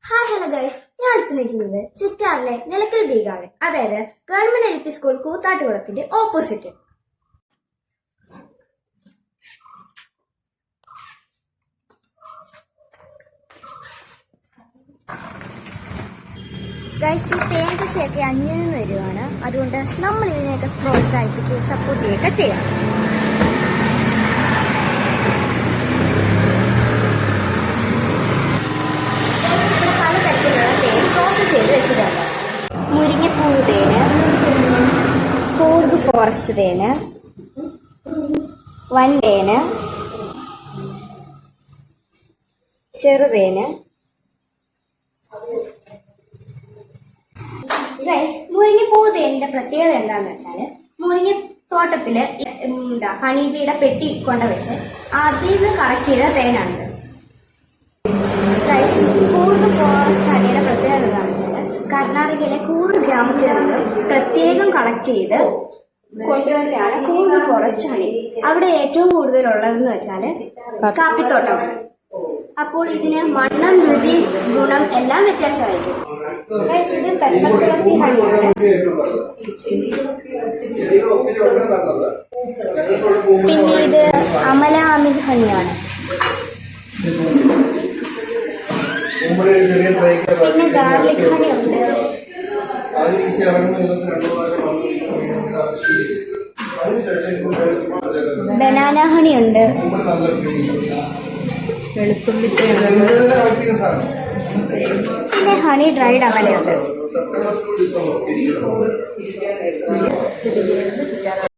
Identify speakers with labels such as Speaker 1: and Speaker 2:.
Speaker 1: Hi hello guys, ഞാൻ അടുത്തിരിക്കുന്നത് ചിറ്റാറിലെ നിലക്കൽ ബീഗാണ്. അതായത് ഗവൺമെന്റ് LP സ്കൂൾ കൂത്താട്ടുകുളത്തിന്റെ ഓപ്പോസിറ്റ്. ഗൈസ്, ഈ തേൻ കൃഷിയൊക്കെ അന്യം നിന്ന് വരുവാണ്. അതുകൊണ്ട് നമ്മൾ ഇതിനെയൊക്കെ പ്രോത്സാഹിപ്പിക്കുകയും സപ്പോർട്ട് ചെയ്യുകയൊക്കെ ചെയ്യാം. മുരിങ്ങപ്പൂവ് തേന്, കൂർഗ് ഫോറസ്റ്റ് തേന്, വൻതേന്, ചെറുതേന്. മുരിങ്ങപ്പൂവ് തേനിന്റെ പ്രത്യേകത എന്താന്ന് വെച്ചാല്, മുരിങ്ങ തോട്ടത്തില് ഹണിബിയുടെ പെട്ടി കൊണ്ടുവച്ച് അതിൽ നിന്ന് കളക്ട് ചെയ്ത തേനാണിത്. കൂർഗ് ഫോറസ്റ്റ് ഹണിയുടെ പ്രത്യേകത എന്താണെന്ന് വെച്ചാൽ, കർണാടകയിലെ കൂർഗ് ഗ്രാമത്തിൽ നിന്ന് പ്രത്യേകം കളക്ട് ചെയ്ത് കൊണ്ടുവരുന്നതാണ് കൂർഗ് ഫോറസ്റ്റ് ഹണി. അവിടെ ഏറ്റവും കൂടുതലുള്ളതെന്ന് വെച്ചാൽ കാപ്പിത്തോട്ടമാണ്. അപ്പോൾ ഇതിന് മണ്ണം, രുചി, ഗുണം എല്ലാം വ്യത്യാസമായിരിക്കും. ഇത് പെപ്പർ തുളസി ഹണിയാണ്. പിന്നെ ഇത് അമല അമിത് ഹണിയാണ്. പിന്നെ ഗാർലിക് ഹണി ഉണ്ട്. ബനാന ഹണി ഉണ്ട്. പിന്നെ ഹണി ഡ്രൈഡ് അമലയുണ്ട്.